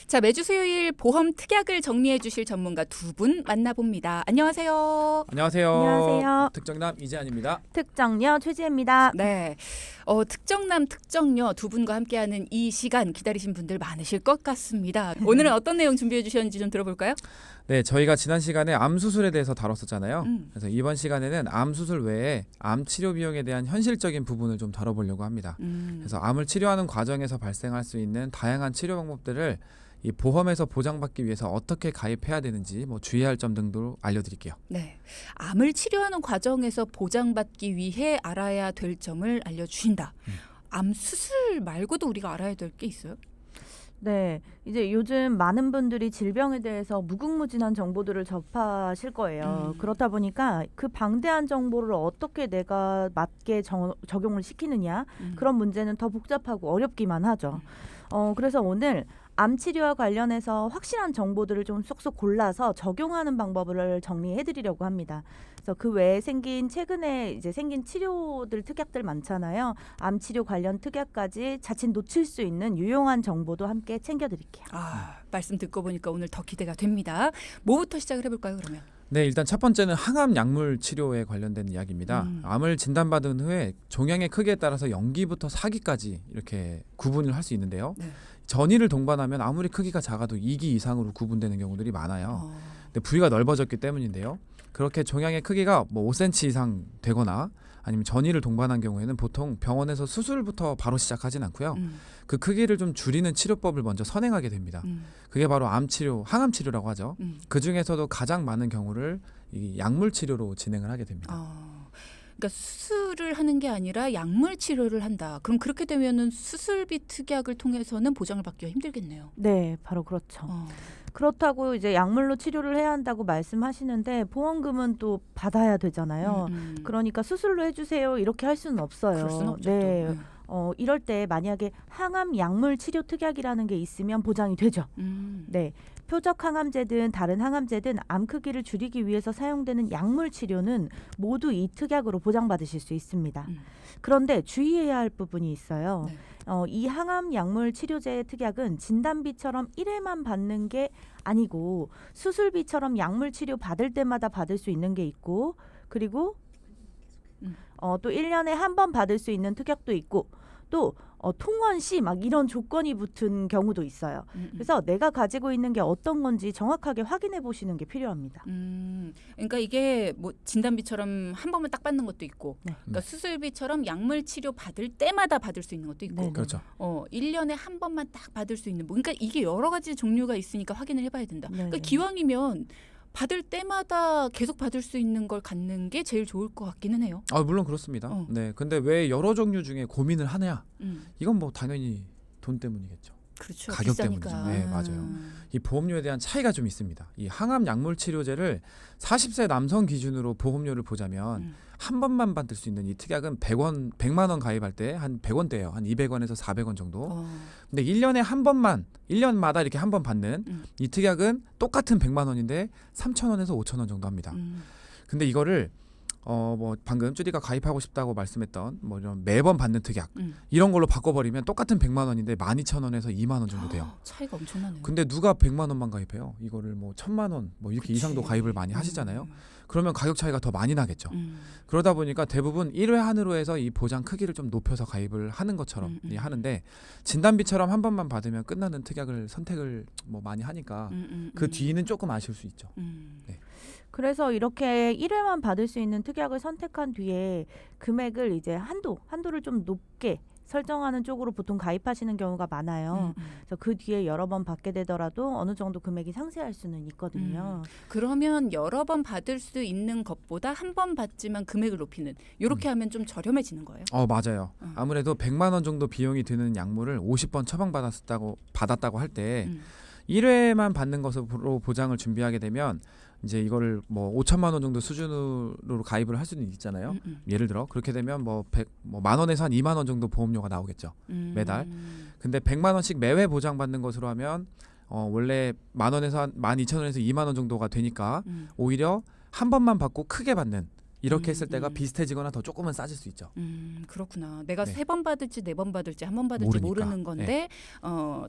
자, 매주 수요일 보험 특약을 정리해 주실 전문가 두 분 만나봅니다. 안녕하세요. 안녕하세요. 안녕하세요. 특정남 이재한입니다. 특정녀 최지혜입니다. 네, 특정남 특정녀 두 분과 함께하는 이 시간 기다리신 분들 많으실 것 같습니다. 오늘은 어떤 내용 준비해 주셨는지 좀 들어볼까요? 네, 저희가 지난 시간에 암 수술에 대해서 다뤘었잖아요. 그래서 이번 시간에는 암 수술 외에 암 치료 비용에 대한 현실적인 부분을 좀 다뤄보려고 합니다. 그래서 암을 치료하는 과정에서 발생할 수 있는 다양한 치료 방법들을 이 보험에서 보장받기 위해서 어떻게 가입해야 되는지 주의할 점 등도 알려드릴게요. 네, 암을 치료하는 과정에서 보장받기 위해 알아야 될 점을 알려주신다. 암 수술 말고도 우리가 알아야 될 게 있어요? 네, 이제 요즘 많은 분들이 질병에 대해서 무궁무진한 정보들을 접하실 거예요. 그렇다 보니까 그 방대한 정보를 어떻게 내가 맞게 적용을 시키느냐 그런 문제는 더 복잡하고 어렵기만 하죠. 그래서 오늘 암 치료와 관련해서 확실한 정보들을 좀 쏙쏙 골라서 적용하는 방법을 정리해드리려고 합니다. 그래서 그 외에 최근에 이제 생긴 치료들 특약들 많잖아요. 암 치료 관련 특약까지 자칫 놓칠 수 있는 유용한 정보도 함께 챙겨드릴게요. 말씀 듣고 보니까 오늘 더 기대가 됩니다. 뭐부터 시작을 해볼까요, 그러면? 네, 일단 첫 번째는 항암 약물 치료에 관련된 이야기입니다. 암을 진단받은 후에 종양의 크기에 따라서 영기부터 사기까지 이렇게 구분을 할 수 있는데요. 네. 전이를 동반하면 아무리 크기가 작아도 2기 이상으로 구분되는 경우들이 많아요. 근데 부위가 넓어졌기 때문인데요. 그렇게 종양의 크기가 5cm 이상 되거나 아니면 전이를 동반한 경우에는 보통 병원에서 수술부터 바로 시작하진 않고요. 그 크기를 좀 줄이는 치료법을 먼저 선행하게 됩니다. 그게 바로 암 치료, 항암 치료라고 하죠. 그 중에서도 가장 많은 경우를 이 약물 치료로 진행을 하게 됩니다. 그러니까 수술을 하는 게 아니라 약물 치료를 한다. 그럼 그렇게 되면은 수술비 특약을 통해서는 보장을 받기가 힘들겠네요. 네, 바로 그렇죠. 그렇다고 이제 약물로 치료를 해야 한다고 말씀하시는데 보험금은 또 받아야 되잖아요. 그러니까 수술로 해주세요 이렇게 할 수는 없어요. 그럴 수는 없죠. 네. 이럴 때 만약에 항암 약물 치료 특약이라는 게 있으면 보장이 되죠. 네. 표적 항암제든 다른 항암제든 암 크기를 줄이기 위해서 사용되는 약물 치료는 모두 이 특약으로 보장받으실 수 있습니다. 그런데 주의해야 할 부분이 있어요. 네. 이 항암 약물 치료제의 특약은 진단비처럼 1회만 받는 게 아니고 수술비처럼 약물 치료 받을 때마다 받을 수 있는 게 있고, 그리고 또 1년에 한 번 받을 수 있는 특약도 있고, 또 통원 시 막 이런 조건이 붙은 경우도 있어요. 그래서 내가 가지고 있는 게 어떤 건지 정확하게 확인해 보시는 게 필요합니다. 그러니까 이게 진단비처럼 한 번만 딱 받는 것도 있고, 네. 그러니까 수술비처럼 약물 치료 받을 때마다 받을 수 있는 것도 있고, 네네. 그렇죠. 1년에 한 번만 딱 받을 수 있는, 그러니까 이게 여러 가지 종류가 있으니까 확인을 해봐야 된다. 네네. 그러니까 기왕이면 받을 때마다 계속 받을 수 있는 걸 갖는 게 제일 좋을 것 같기는 해요. 물론 그렇습니다. 네, 근데 왜 여러 종류 중에 고민을 하냐? 이건 당연히 돈 때문이겠죠. 그렇죠. 가격 비싸니까. 때문이죠. 네, 맞아요. 이 보험료에 대한 차이가 좀 있습니다. 이 항암 약물 치료제를 40세 남성 기준으로 보험료를 보자면 한 번만 받을 수 있는 이 특약은 100만 원 가입할 때 한 100원대예요. 한 200원에서 400원 정도. 근데 1년에 한 번만 1년마다 이렇게 한 번 받는 이 특약은 똑같은 100만 원인데 3,000원에서 5,000원 정도 합니다. 근데 이거를 방금 쭈디가 가입하고 싶다고 말씀했던 이런 매번 받는 특약 이런 걸로 바꿔버리면 똑같은 100만 원인데 12,000원에서 2만 원 정도 돼요. 차이가 엄청나네요. 근데 누가 100만 원만 가입해요? 이거를 1,000만 원 이렇게 그치. 이상도 가입을 많이 하시잖아요. 그러면 가격 차이가 더 많이 나겠죠. 그러다 보니까 대부분 1회 한으로 해서 이 보장 크기를 좀 높여서 가입을 하는 것처럼 하는데, 진단비처럼 한 번만 받으면 끝나는 특약을 선택을 많이 하니까 그 뒤는 조금 아쉬울 수 있죠. 네. 그래서 이렇게 1회만 받을 수 있는 특약을 선택한 뒤에 금액을 이제 한도를 좀 높게 설정하는 쪽으로 보통 가입하시는 경우가 많아요. 그래서 그 뒤에 여러 번 받게 되더라도 어느 정도 금액이 상쇄할 수는 있거든요. 그러면 여러 번 받을 수 있는 것보다 한 번 받지만 금액을 높이는, 이렇게 하면 좀 저렴해지는 거예요? 맞아요. 아무래도 100만 원 정도 비용이 드는 약물을 50번 처방받았다고 할 때 1회만 받는 것으로 보장을 준비하게 되면 이제 이거를 5천만 원 정도 수준으로 가입을 할 수는 있잖아요. 예를 들어 그렇게 되면 만 원에서 한 2만 원 정도 보험료가 나오겠죠. 매달. 근데 100만 원씩 매회 보장받는 것으로 하면 원래 만 원에서 한 12,000원에서 2만 원 정도가 되니까 오히려 한 번만 받고 크게 받는 이렇게 했을 때가 비슷해지거나 더 조금은 싸질 수 있죠. 그렇구나. 내가 네. 3번 받을지 4번 받을지 1번 받을지 모르니까. 모르는 건데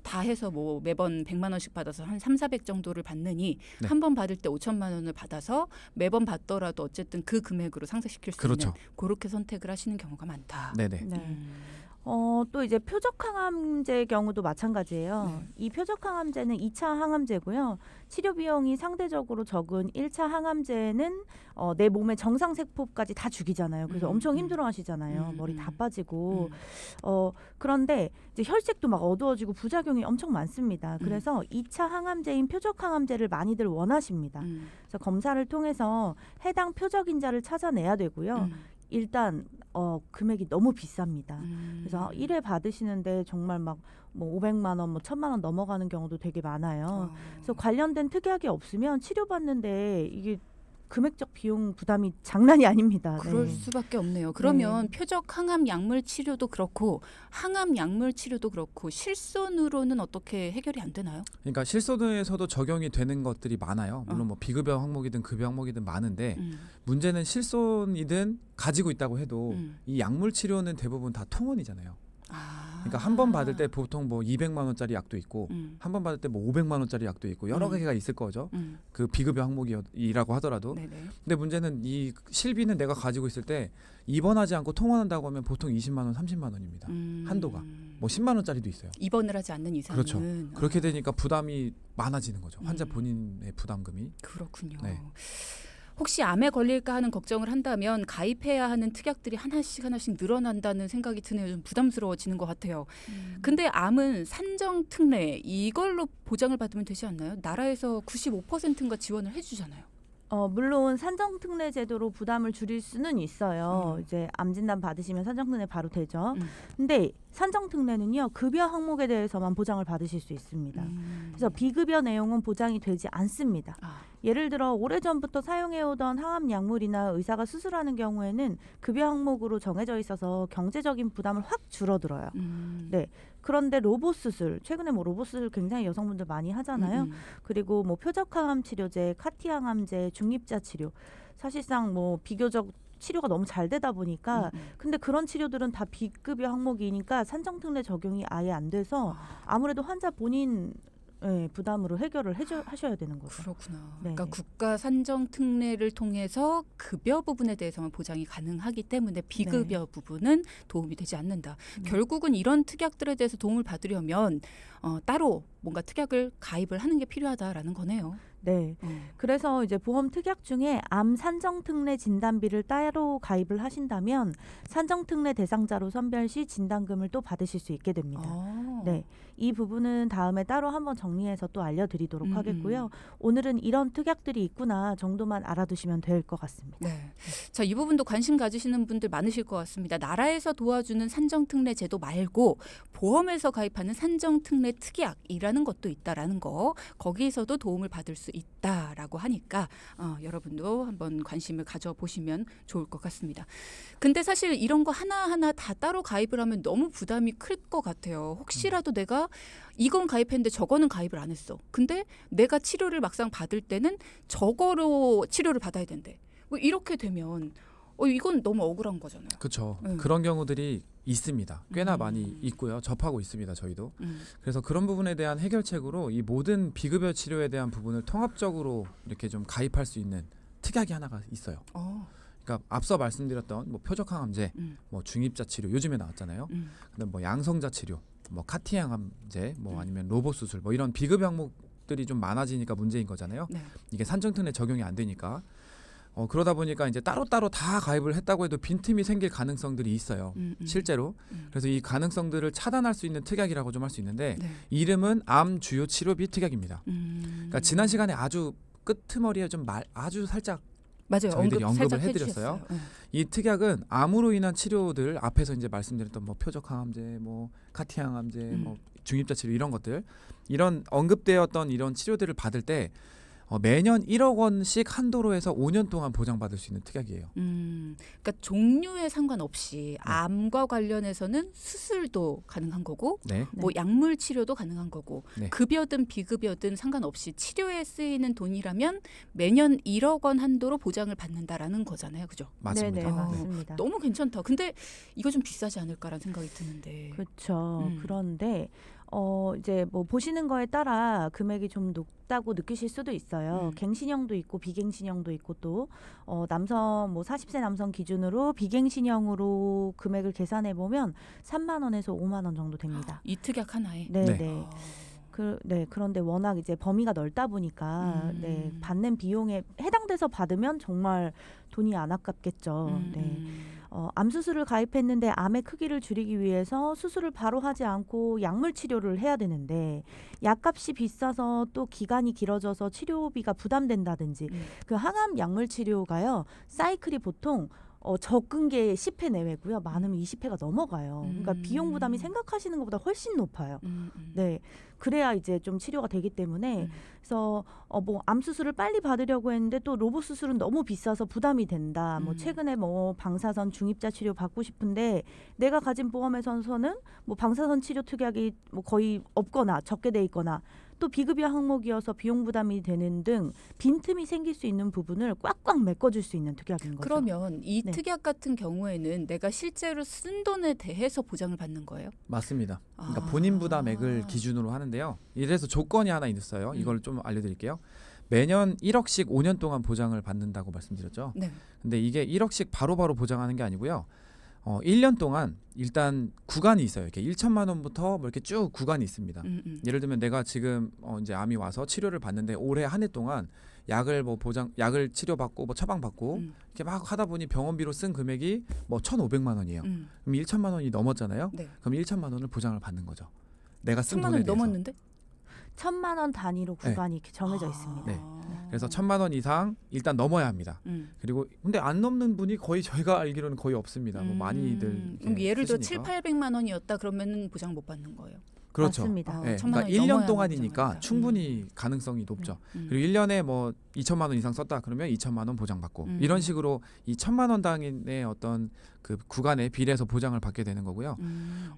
다 해서 뭐 매번 100만 원씩 받아서 한 3,400 정도를 받느니 네. 한 번 받을 때 5천만 원을 받아서 매번 받더라도 어쨌든 그 금액으로 상쇄시킬 수 그렇죠. 있는 그렇게 선택을 하시는 경우가 많다. 네네. 네. 또 이제 표적 항암제 경우도 마찬가지예요. 네. 이 표적 항암제는 2차 항암제고요. 치료 비용이 상대적으로 적은 1차 항암제는 내 몸의 정상 세포까지 다 죽이잖아요. 그래서 엄청 힘들어 하시잖아요. 머리 다 빠지고. 그런데 이제 혈색도 막 어두워지고 부작용이 엄청 많습니다. 그래서 2차 항암제인 표적 항암제를 많이들 원하십니다. 그래서 검사를 통해서 해당 표적 인자를 찾아내야 되고요. 일단 금액이 너무 비쌉니다. 그래서 1회 받으시는데 정말 막 뭐 500만 원, 뭐 1,000만 원 넘어가는 경우도 되게 많아요. 그래서 관련된 특약이 없으면 치료받는데 이게 금액적 비용 부담이 장난이 아닙니다. 그럴 네. 수밖에 없네요. 그러면 표적 항암 약물 치료도 그렇고 항암 약물 치료도 그렇고 실손으로는 어떻게 해결이 안 되나요? 그러니까 실손에서도 적용이 되는 것들이 많아요. 물론 뭐 비급여 항목이든 급여 항목이든 많은데 문제는 실손이든 가지고 있다고 해도 이 약물 치료는 대부분 다 통원이잖아요. 그러니까 한 번 받을 때 보통 뭐 200만 원짜리 약도 있고 한 번 받을 때 뭐 500만 원짜리 약도 있고 여러 개가 있을 거죠. 그 비급여 항목이라고 하더라도. 네네. 근데 문제는 이 실비는 내가 가지고 있을 때 입원하지 않고 통원한다고 하면 보통 20만 원, 30만 원입니다. 한도가. 뭐 10만 원짜리도 있어요. 입원을 하지 않는 이상은. 그렇죠. 그렇게 되니까 부담이 많아지는 거죠. 환자 본인의 부담금이. 그렇군요. 네. 혹시 암에 걸릴까 하는 걱정을 한다면 가입해야 하는 특약들이 하나씩 늘어난다는 생각이 드네요. 좀 부담스러워지는 것 같아요. 근데 암은 산정 특례 이걸로 보장을 받으면 되지 않나요? 나라에서 95%인가 지원을 해주잖아요. 물론 산정특례 제도로 부담을 줄일 수는 있어요. 이제 암 진단 받으시면 산정특례 바로 되죠. 근데 산정특례는요 급여 항목에 대해서만 보장을 받으실 수 있습니다. 그래서 비급여 내용은 보장이 되지 않습니다. 예를 들어 오래전부터 사용해오던 항암 약물이나 의사가 수술하는 경우에는 급여 항목으로 정해져 있어서 경제적인 부담을 확 줄어들어요. 네. 그런데 로봇 수술, 최근에 뭐 로봇 수술 굉장히 여성분들 많이 하잖아요. 그리고 뭐 표적 항암 치료제, 카티 항암제, 중입자 치료, 사실상 뭐 비교적 치료가 너무 잘 되다 보니까 근데 그런 치료들은 다 비급여 항목이니까 산정특례 적용이 아예 안 돼서 아무래도 환자 본인 부담으로 해결을 하셔야 되는 거죠. 그렇구나. 네네. 그러니까 국가 산정 특례를 통해서 급여 부분에 대해서만 보장이 가능하기 때문에 비급여 부분은 도움이 되지 않는다. 결국은 이런 특약들에 대해서 도움을 받으려면 따로 뭔가 특약을 가입을 하는 게 필요하다라는 거네요. 네. 그래서 이제 보험 특약 중에 암 산정특례 진단비를 따로 가입을 하신다면 산정특례 대상자로 선별 시 진단금을 또 받으실 수 있게 됩니다. 네. 이 부분은 다음에 따로 한번 정리해서 또 알려드리도록 하겠고요. 오늘은 이런 특약들이 있구나 정도만 알아두시면 될 것 같습니다. 네. 자, 이 부분도 관심 가지시는 분들 많으실 것 같습니다. 나라에서 도와주는 산정특례 제도 말고 보험에서 가입하는 산정특례 특약이라는 것도 있다라는 거, 거기에서도 도움을 받을 수 있다라고 하니까 여러분도 한번 관심을 가져보시면 좋을 것 같습니다. 근데 사실 이런 거 하나하나 다 따로 가입을 하면 너무 부담이 클 것 같아요. 혹시라도 내가 이건 가입했는데 저거는 가입을 안 했어. 근데 내가 치료를 막상 받을 때는 저거로 치료를 받아야 된대. 뭐 이렇게 되면 이건 너무 억울한 거잖아요. 그렇죠. 그런 경우들이 있습니다. 꽤나 많이 있고요. 접하고 있습니다. 저희도. 그래서 그런 부분에 대한 해결책으로 이 모든 비급여 치료에 대한 부분을 통합적으로 이렇게 좀 가입할 수 있는 특약이 하나가 있어요. 그러니까 앞서 말씀드렸던 뭐 표적 항암제, 뭐 중입자 치료 요즘에 나왔잖아요. 그다음 뭐 양성자 치료, 뭐 카티 항암제, 뭐 아니면 로봇 수술, 뭐 이런 비급여 항목들이 좀 많아지니까 문제인 거잖아요. 네. 이게 산정특례 적용이 안 되니까. 그러다 보니까 이제 따로따로 다 가입을 했다고 해도 빈틈이 생길 가능성들이 있어요. 실제로. 그래서 이 가능성들을 차단할 수 있는 특약이라고 좀 할 수 있는데 네. 이름은 암 주요 치료비 특약입니다. 그러니까 지난 시간에 아주 끄트머리에 좀 아주 살짝 맞아요. 저희들이 언급을 살짝 해드렸어요. 해주셨어요. 이 특약은 암으로 인한 치료들 앞에서 이제 말씀드렸던 뭐 표적 항암제, 뭐 카티 항암제, 뭐 중입자 치료 이런 것들, 이런 언급되었던 이런 치료들을 받을 때 매년 1억 원씩 한도로 해서 5년 동안 보장받을 수 있는 특약이에요. 그러니까 종류에 상관없이 암과 관련해서는 수술도 가능한 거고 네. 뭐 약물 치료도 가능한 거고 네. 급여든 비급여든 상관없이 치료에 쓰이는 돈이라면 매년 1억 원 한도로 보장을 받는다라는 거잖아요. 그죠? 맞습니다. 네네, 아, 맞습니다. 너무 괜찮다. 근데 이거 좀 비싸지 않을까라는 생각이 드는데. 그렇죠. 그런데 이제 뭐 보시는 거에 따라 금액이 좀 높다고 느끼실 수도 있어요. 갱신형도 있고 비갱신형도 있고 또 남성 뭐 40세 남성 기준으로 비갱신형으로 금액을 계산해 보면 3만 원에서 5만 원 정도 됩니다. 이 특약 하나에. 네, 네. 네. 그런데 워낙 이제 범위가 넓다 보니까 네, 받는 비용에 해당돼서 받으면 정말 돈이 안 아깝겠죠. 네. 암 수술을 가입했는데 암의 크기를 줄이기 위해서 수술을 바로 하지 않고 약물 치료를 해야 되는데 약값이 비싸서 또 기간이 길어져서 치료비가 부담된다든지 그 항암 약물 치료가요. 사이클이 보통 적은 게 10회 내외고요. 많으면 20회가 넘어가요. 그러니까 비용 부담이 생각하시는 것보다 훨씬 높아요. 네, 그래야 이제 좀 치료가 되기 때문에 그래서 뭐 암 수술을 빨리 받으려고 했는데 또 로봇 수술은 너무 비싸서 부담이 된다. 뭐 최근에 뭐 방사선 중입자 치료 받고 싶은데 내가 가진 보험에서는 뭐 방사선 치료 특약이 뭐 거의 없거나 적게 돼 있거나 또 비급여 항목이어서 비용 부담이 되는 등 빈틈이 생길 수 있는 부분을 꽉꽉 메꿔줄 수 있는 특약인 거죠. 그러면 이 네. 특약 같은 경우에는 내가 실제로 쓴 돈에 대해서 보장을 받는 거예요? 맞습니다. 그러니까 아. 본인 부담액을 기준으로 하는데요. 이래서 조건이 하나 있어요. 이걸 좀 알려드릴게요. 매년 1억씩 5년 동안 보장을 받는다고 말씀드렸죠. 네. 근데 이게 1억씩 바로바로 보장하는 게 아니고요. 1년 동안 일단 구간이 있어요. 이렇게 1천만 원부터 뭐 이렇게 쭉 구간이 있습니다. 예를 들면 내가 지금 이제 암이 와서 치료를 받는데 올해 한 해 동안 약을 약을 치료받고 뭐 처방받고 이렇게 막 하다 보니 병원비로 쓴 금액이 뭐 1,500만 원이에요. 그럼 1천만 원이 넘었잖아요. 네. 그럼 1천만 원을 보장을 받는 거죠. 내가 쓴 1,000만 돈에 원이 대해서. 넘었는데? 1,000만 원 단위로 네. 구간이 이렇게 정해져 있습니다. 네. 그래서 1,000만 원 이상 일단 넘어야 합니다. 그리고 근데 안 넘는 분이 거의 저희가 알기로는 거의 없습니다. 뭐 많이들 그럼 예를 들어 쓰시니까. 7,800만 원이었다 그러면 보장 못 받는 거예요. 그렇죠. 맞습니다. 네, 1,000만 그러니까 원이 1년 넘어야 동안이니까 보장합니다. 충분히 가능성이 높죠. 그리고 1년에 뭐 2천만 원 이상 썼다 그러면 2천만 원 보장받고 이런 식으로 이 1,000만 원 단위의 어떤 그 구간에 비례해서 보장을 받게 되는 거고요.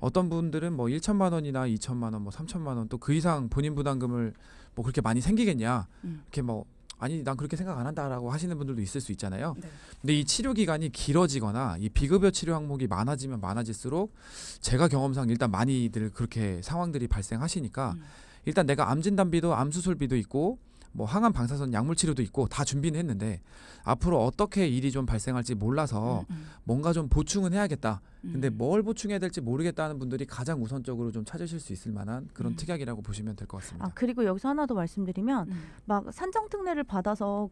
어떤 분들은 뭐 1천만 원이나 2천만 원, 뭐 3천만 원 또 그 이상 본인 부담금을 뭐 그렇게 많이 생기겠냐 이렇게 뭐 아니 난 그렇게 생각 안 한다라고 하시는 분들도 있을 수 있잖아요. 네. 근데 이 치료 기간이 길어지거나 이 비급여 치료 항목이 많아지면 많아질수록 제가 경험상 일단 많이들 그렇게 상황들이 발생하시니까 일단 내가 암 진단비도 암 수술비도 있고 뭐 항암 방사선 약물 치료도 있고 다 준비는 했는데 앞으로 어떻게 일이 좀 발생할지 몰라서 뭔가 좀 보충은 해야겠다. 근데 뭘 보충해야 될지 모르겠다는 분들이 가장 우선적으로 좀 찾으실 수 있을 만한 그런 특약이라고 보시면 될 것 같습니다. 그리고 여기서 하나 더 말씀드리면 막 산정 특례를 받아서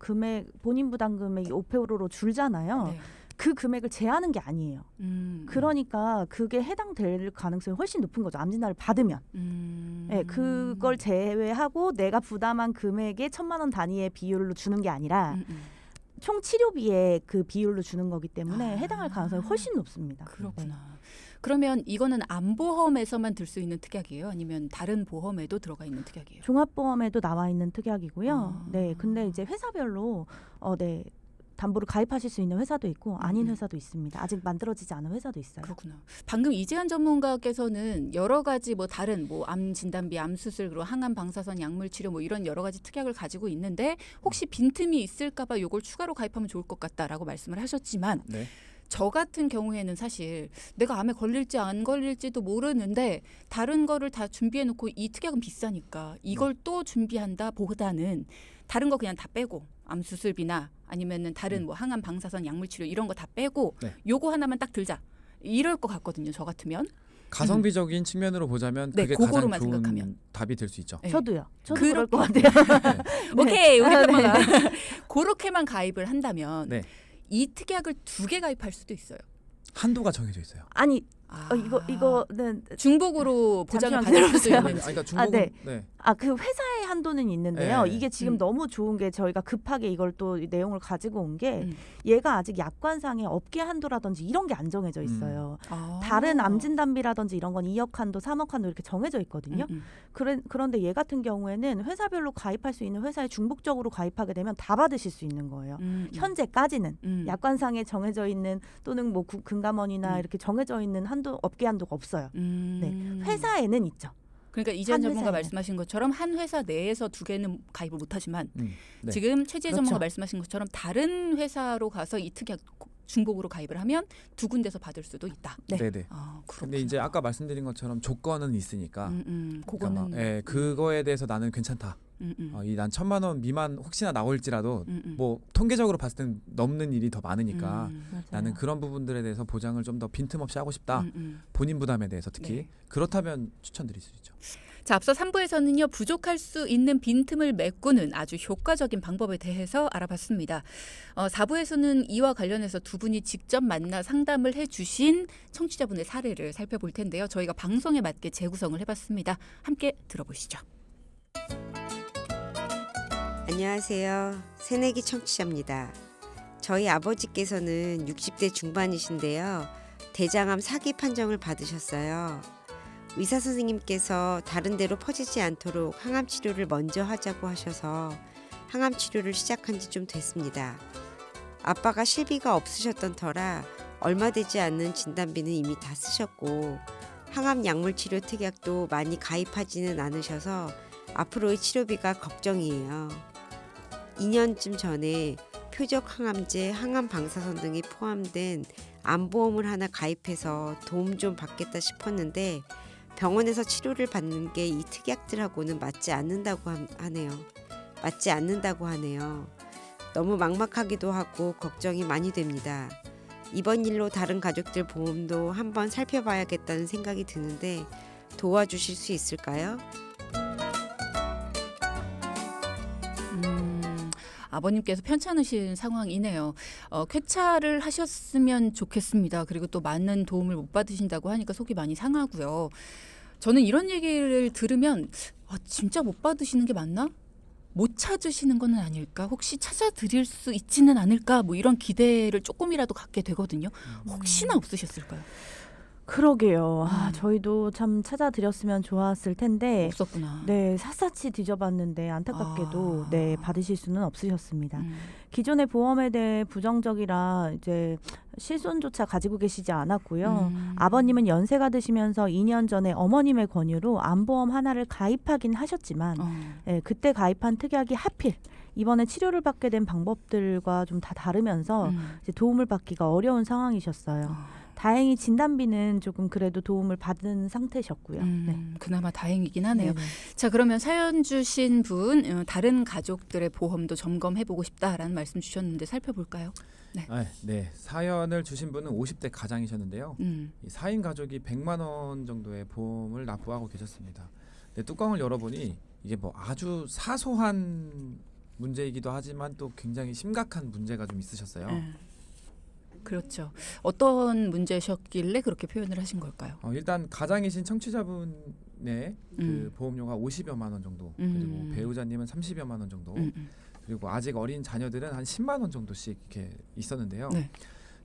본인 부담 금액이 5%로 줄잖아요. 네. 그 금액을 제한하는 게 아니에요. 그러니까 그게 해당될 가능성이 훨씬 높은 거죠. 암 진단을 받으면. 네, 그걸 제외하고 내가 부담한 금액의 1,000만 원 단위의 비율로 주는 게 아니라 총 치료비의 그 비율로 주는 거기 때문에 해당할 가능성이 훨씬 높습니다. 그렇구나. 네. 그러면 이거는 암보험에서만 들 수 있는 특약이에요? 아니면 다른 보험에도 들어가 있는 특약이에요? 종합보험에도 나와 있는 특약이고요. 네, 근데 이제 회사별로 네. 담보를 가입하실 수 있는 회사도 있고 아닌 회사도 있습니다. 아직 만들어지지 않은 회사도 있어요. 그렇구나. 방금 이재한 전문가께서는 여러 가지 뭐 다른 뭐 암 진단비, 암 수술, 그리고 항암 방사선 약물 치료 뭐 이런 여러 가지 특약을 가지고 있는데 혹시 빈틈이 있을까봐 이걸 추가로 가입하면 좋을 것 같다라고 말씀을 하셨지만 네. 저 같은 경우에는 사실 내가 암에 걸릴지 안 걸릴지도 모르는데 다른 거를 다 준비해놓고 이 특약은 비싸니까 이걸 또 준비한다 보다는 다른 거 그냥 다 빼고 암 수술비나 아니면은 다른 뭐 항암 방사선 약물 치료 이런 거 다 빼고 네. 요거 하나만 딱 들자 이럴 것 같거든요. 저 같으면. 가성비적인 측면으로 보자면 네, 그게 가장 그거로만 좋은 생각하면. 답이 될 수 있죠. 네. 저도요. 저도 그렇게- 그럴 것 같아요. 오케이 우리 네. 엄마가 그렇게만 가입을 한다면 네. 이 특약을 2개 가입할 수도 있어요. 한도가 정해져 있어요. 아니 아. 이거는 중복으로 보장을 잠시만 받을 수도 기다려보세요. 있는. 그러니까 중복은 네. 네. 그 회사에 한도는 있는데요. 네. 이게 지금 너무 좋은 게 저희가 급하게 이걸 또 내용을 가지고 온 게 음. 얘가 아직 약관상의 업계 한도라든지 이런 게 안 정해져 있어요. 다른 암진단비라든지 이런 건 2억 한도, 3억 한도 이렇게 정해져 있거든요. 그런데 얘 같은 경우에는 회사별로 가입할 수 있는 회사에 중복적으로 가입하게 되면 다 받으실 수 있는 거예요. 현재까지는 약관상에 정해져 있는 또는 뭐 금감원이나 이렇게 정해져 있는 한도, 업계 한도가 없어요. 네. 회사에는 있죠. 그러니까 이재현 전문가 회사에는. 말씀하신 것처럼 한 회사 내에서 두 개는 가입을 못하지만 네. 지금 최지혜 전문가 그렇죠. 말씀하신 것처럼 다른 회사로 가서 이 특약 중복으로 가입을 하면 두 군데서 받을 수도 있다. 네. 네네. 아, 근데 이제 아까 말씀드린 것처럼 조건은 있으니까 그거는 그러니까 예, 그거에 대해서 나는 괜찮다. 이 난 1,000만 원 미만 혹시나 나올지라도 뭐 통계적으로 봤을 땐 넘는 일이 더 많으니까 나는 그런 부분들에 대해서 보장을 좀 더 빈틈없이 하고 싶다. 본인 부담에 대해서 특히 네. 그렇다면 추천드릴 수 있죠. 자, 앞서 3부에서는요. 부족할 수 있는 빈틈을 메꾸는 아주 효과적인 방법에 대해서 알아봤습니다. 4부에서는 이와 관련해서 두 분이 직접 만나 상담을 해주신 청취자분의 사례를 살펴볼 텐데요. 저희가 방송에 맞게 재구성을 해봤습니다. 함께 들어보시죠. 안녕하세요. 새내기 청취자입니다. 저희 아버지께서는 60대 중반이신데요. 대장암 4기 판정을 받으셨어요. 의사 선생님께서 다른 데로 퍼지지 않도록 항암 치료를 먼저 하자고 하셔서 항암 치료를 시작한 지 좀 됐습니다. 아빠가 실비가 없으셨던 터라 얼마 되지 않는 진단비는 이미 다 쓰셨고 항암 약물 치료 특약도 많이 가입하지는 않으셔서 앞으로의 치료비가 걱정이에요. 2년쯤 전에 표적 항암제, 항암 방사선 등이 포함된 암보험을 하나 가입해서 도움 좀 받겠다 싶었는데 병원에서 치료를 받는 게 이 특약들하고는 맞지 않는다고 하네요. 너무 막막하기도 하고 걱정이 많이 됩니다. 이번 일로 다른 가족들 보험도 한번 살펴봐야겠다는 생각이 드는데 도와주실 수 있을까요? 아버님께서 편찮으신 상황이네요. 쾌차를 하셨으면 좋겠습니다. 그리고 또 많은 도움을 못 받으신다고 하니까 속이 많이 상하고요. 저는 이런 얘기를 들으면 진짜 못 받으시는 게 맞나? 못 찾으시는 건 아닐까? 혹시 찾아드릴 수 있지는 않을까? 뭐 이런 기대를 조금이라도 갖게 되거든요. 혹시나 없으셨을까요? 그러게요. 저희도 참 찾아드렸으면 좋았을 텐데 없었구나. 네, 샅샅이 뒤져봤는데 안타깝게도 네, 받으실 수는 없으셨습니다. 기존의 보험에 대해 부정적이라 이제 실손조차 가지고 계시지 않았고요. 아버님은 연세가 드시면서 2년 전에 어머님의 권유로 암보험 하나를 가입하긴 하셨지만 네, 그때 가입한 특약이 하필 이번에 치료를 받게 된 방법들과 좀 다 다르면서 이제 도움을 받기가 어려운 상황이셨어요. 다행히 진단비는 조금 그래도 도움을 받은 상태셨고요. 네. 그나마 다행이긴 하네요. 네네. 자, 그러면 사연 주신 분 다른 가족들의 보험도 점검해보고 싶다라는 말씀 주셨는데 살펴볼까요? 네. 사연을 주신 분은 50대 가장이셨는데요. 음. 이 4인 가족이 100만 원 정도의 보험을 납부하고 계셨습니다. 근데 뚜껑을 열어보니 이게 뭐 아주 사소한 문제이기도 하지만 또 굉장히 심각한 문제가 좀 있으셨어요. 그렇죠. 어떤 문제셨길래 그렇게 표현을 하신 걸까요? 일단 가장이신 청취자분의 그 보험료가 50여만 원 정도, 그리고 배우자님은 30여만 원 정도, 그리고 아직 어린 자녀들은 한 10만 원 정도씩 이렇게 있었는데요. 네.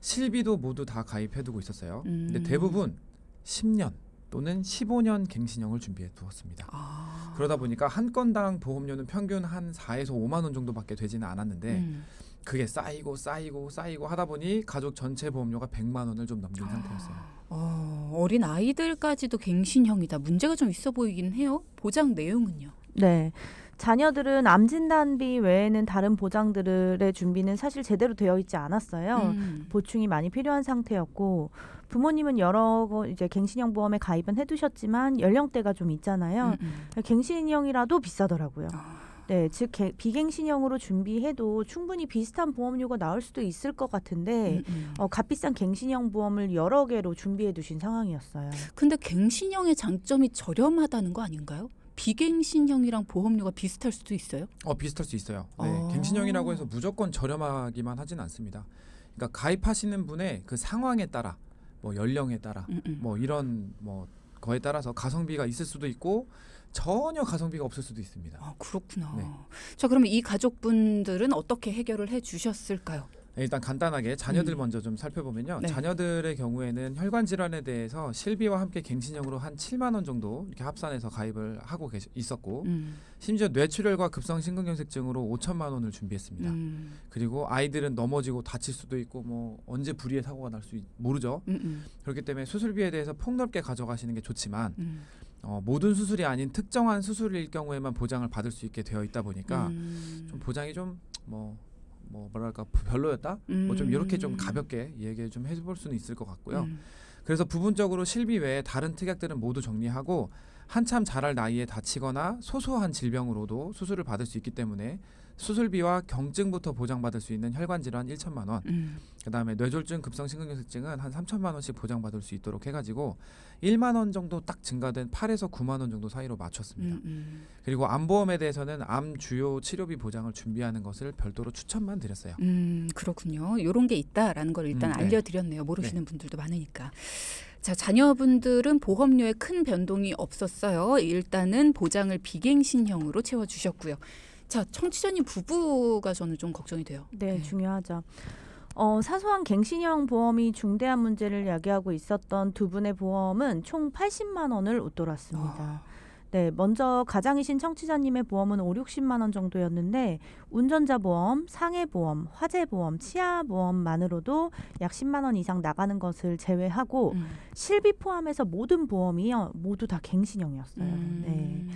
실비도 모두 다 가입해두고 있었어요. 근데 대부분 10년 또는 15년 갱신형을 준비해 두었습니다. 그러다 보니까 한 건당 보험료는 평균 한 4에서 5만 원 정도밖에 되지는 않았는데 그게 쌓이고 하다 보니 가족 전체 보험료가 100만 원을 좀 넘긴 상태였어요. 어린 아이들까지도 갱신형이다. 문제가 좀 있어 보이긴 해요. 보장 내용은요? 네. 자녀들은 암진단비 외에는 다른 보장들의 준비는 사실 제대로 되어 있지 않았어요. 보충이 많이 필요한 상태였고 부모님은 여러 이제 갱신형 보험에 가입은 해두셨지만 연령대가 좀 있잖아요. 갱신형이라도 비싸더라고요. 네, 즉 비갱신형으로 준비해도 충분히 비슷한 보험료가 나올 수도 있을 것 같은데 값비싼 갱신형 보험을 여러 개로 준비해 두신 상황이었어요. 근데 갱신형의 장점이 저렴하다는 거 아닌가요? 비갱신형이랑 보험료가 비슷할 수도 있어요? 비슷할 수 있어요. 네, 갱신형이라고 해서 무조건 저렴하기만 하진 않습니다. 그러니까 가입하시는 분의 그 상황에 따라, 뭐 연령에 따라, 뭐 이런 뭐 거에 따라서 가성비가 있을 수도 있고 전혀 가성비가 없을 수도 있습니다. 아, 그렇구나. 네. 자, 그러면 이 가족분들은 어떻게 해결을 해 주셨을까요? 일단 간단하게 자녀들 먼저 좀 살펴보면요. 네. 자녀들의 경우에는 혈관 질환에 대해서 실비와 함께 갱신형으로 한 7만 원 정도 이렇게 합산해서 가입을 하고 있었고 심지어 뇌출혈과 급성심근경색증으로 5천만 원을 준비했습니다. 그리고 아이들은 넘어지고 다칠 수도 있고 뭐 언제 불의의 사고가 날 수 모르죠. 그렇기 때문에 수술비에 대해서 폭넓게 가져가시는 게 좋지만 모든 수술이 아닌 특정한 수술일 경우에만 보장을 받을 수 있게 되어 있다 보니까 좀 보장이 좀 뭐랄까 별로였다. 뭐 좀 이렇게 좀 가볍게 얘기 좀 해볼 수는 있을 것 같고요. 그래서 부분적으로 실비 외에 다른 특약들은 모두 정리하고 한참 자랄 나이에 다치거나 소소한 질병으로도 수술을 받을 수 있기 때문에 수술비와 경증부터 보장받을 수 있는 혈관 질환 1천만 원, 그다음에 뇌졸중 급성심근경색증은 한 3천만 원씩 보장받을 수 있도록 해가지고 1만 원 정도 딱 증가된 8에서 9만 원 정도 사이로 맞췄습니다. 그리고 암보험에 대해서는 암 주요 치료비 보장을 준비하는 것을 별도로 추천만 드렸어요. 그렇군요. 이런 게 있다라는 걸 일단 네. 알려드렸네요. 모르시는 분들도 많으니까. 자, 자녀분들은 보험료에 큰 변동이 없었어요. 일단은 보장을 비갱신형으로 채워주셨고요. 자, 청취자님 부부가 저는 좀 걱정이 돼요. 네, 중요하죠. 사소한 갱신형 보험이 중대한 문제를 야기하고 있었던 두 분의 보험은 총 80만 원을 웃돌았습니다. 네, 먼저 가장이신 청취자님의 보험은 5, 60만 원 정도였는데 운전자 보험, 상해 보험, 화재 보험, 치아 보험만으로도 약 10만 원 이상 나가는 것을 제외하고 실비 포함해서 모든 보험이요 모두 다 갱신형이었어요. 네.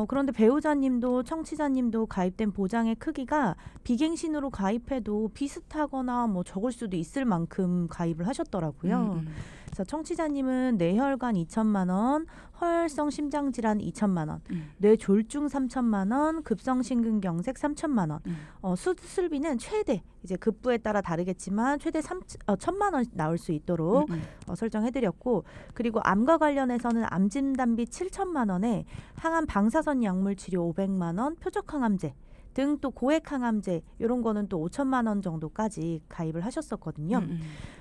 그런데 배우자님도 청취자님도 가입된 보장의 크기가 비갱신으로 가입해도 비슷하거나 뭐 적을 수도 있을 만큼 가입을 하셨더라고요. 그래서 청취자님은 뇌혈관 2천만 원, 허혈성 심장질환 2천만 원, 뇌졸중 3천만 원, 급성심근경색 3천만 원. 수술비는 최대 이제 급부에 따라 다르겠지만 최대 1,000만 원 나올 수 있도록 설정해드렸고, 그리고 암과 관련해서는 암진단비 7천만 원에 항암 방사선 약물 치료 500만 원, 표적항암제 등 또 고액항암제 이런 거는 또 5천만 원 정도까지 가입을 하셨었거든요.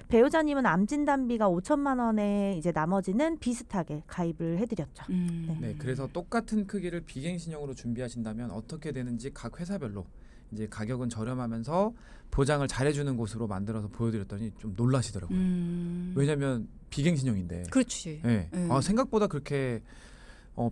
배우자님은 암진단비가 5천만 원에 이제 나머지는 비슷하게 가입을 해드렸죠. 네, 그래서 똑같은 크기를 비갱신형으로 준비하신다면 어떻게 되는지 각 회사별로 이제 가격은 저렴하면서 보장을 잘해주는 곳으로 만들어서 보여드렸더니 좀 놀라시더라고요. 왜냐하면 비갱신형인데. 그렇지. 네. 생각보다 그렇게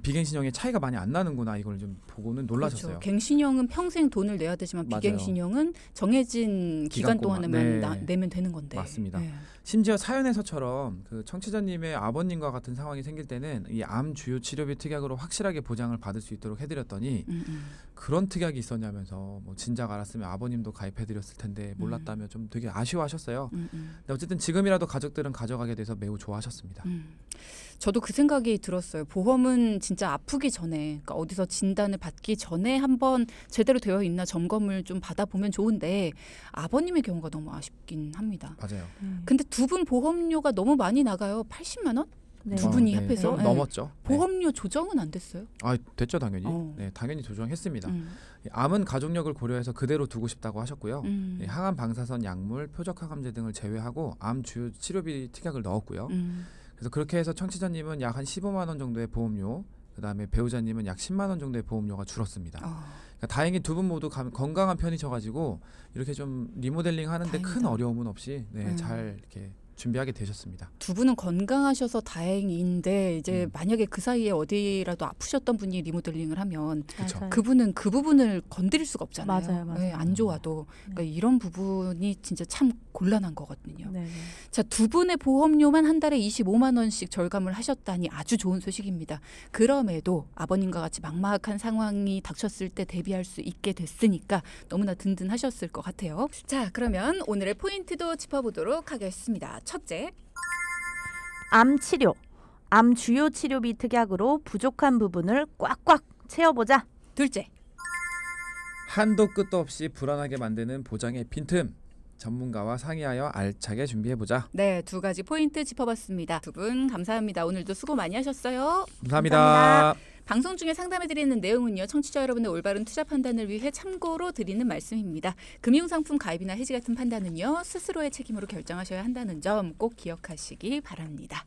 비갱신형의 차이가 많이 안 나는구나, 이걸 좀 보고는 놀라셨어요. 그렇죠. 갱신형은 평생 돈을 내야 되지만 맞아요. 비갱신형은 정해진 기간 동안에만 네. 내면 되는 건데. 맞습니다. 네. 심지어 사연에서처럼 그 청취자님의 아버님과 같은 상황이 생길 때는 이 암 주요 치료비 특약으로 확실하게 보장을 받을 수 있도록 해드렸더니 그런 특약이 있었냐면서 뭐 진작 알았으면 아버님도 가입해드렸을 텐데 몰랐다며 좀 되게 아쉬워하셨어요. 근데 어쨌든 지금이라도 가족들은 가져가게 돼서 매우 좋아하셨습니다. 저도 그 생각이 들었어요. 보험은 진짜 아프기 전에, 그러니까 어디서 진단을 받기 전에 한번 제대로 되어 있나 점검을 좀 받아보면 좋은데 아버님의 경우가 너무 아쉽긴 합니다. 맞아요. 근데 두 분 보험료가 너무 많이 나가요. 80만 원? 네. 두 분이 네, 합해서? 좀 네. 넘었죠. 보험료 조정은 안 됐어요? 됐죠, 당연히. 어. 네, 당연히 조정했습니다. 암은 가족력을 고려해서 그대로 두고 싶다고 하셨고요. 항암 방사선 약물, 표적항암제 등을 제외하고 암 주요 치료비 특약을 넣었고요. 그래서 그렇게 해서 청취자님은 약 한 15만 원 정도의 보험료, 그다음에 배우자님은 약 10만 원 정도의 보험료가 줄었습니다. 그러니까 다행히 두 분 모두 건강한 편이셔가지고 이렇게 좀 리모델링 하는데 다행이다. 큰 어려움은 없이 잘 이렇게 준비하게 되셨습니다. 두 분은 건강하셔서 다행인데 이제 만약에 그 사이에 어디라도 아프셨던 분이 리모델링을 하면 그쵸. 맞아요. 그분은 그 부분을 건드릴 수가 없잖아요. 맞아요. 네, 안 좋아도. 그러니까 이런 부분이 진짜 참 곤란한 거거든요. 네. 자, 두 분의 보험료만 한 달에 25만 원씩 절감을 하셨다니 아주 좋은 소식입니다. 그럼에도 아버님과 같이 막막한 상황이 닥쳤을 때 대비할 수 있게 됐으니까 너무나 든든하셨을 것 같아요. 자, 그러면 오늘의 포인트도 짚어보도록 하겠습니다. 첫째, 암 치료, 암 주요 치료비 특약으로 부족한 부분을 꽉꽉 채워보자. 둘째, 한도 끝도 없이 불안하게 만드는 보장의 빈틈. 전문가와 상의하여 알차게 준비해보자. 네, 두 가지 포인트 짚어봤습니다. 두 분 감사합니다. 오늘도 수고 많이 하셨어요. 감사합니다. 방송 중에 상담해드리는 내용은요, 청취자 여러분의 올바른 투자 판단을 위해 참고로 드리는 말씀입니다. 금융상품 가입이나 해지 같은 판단은요, 스스로의 책임으로 결정하셔야 한다는 점 꼭 기억하시기 바랍니다.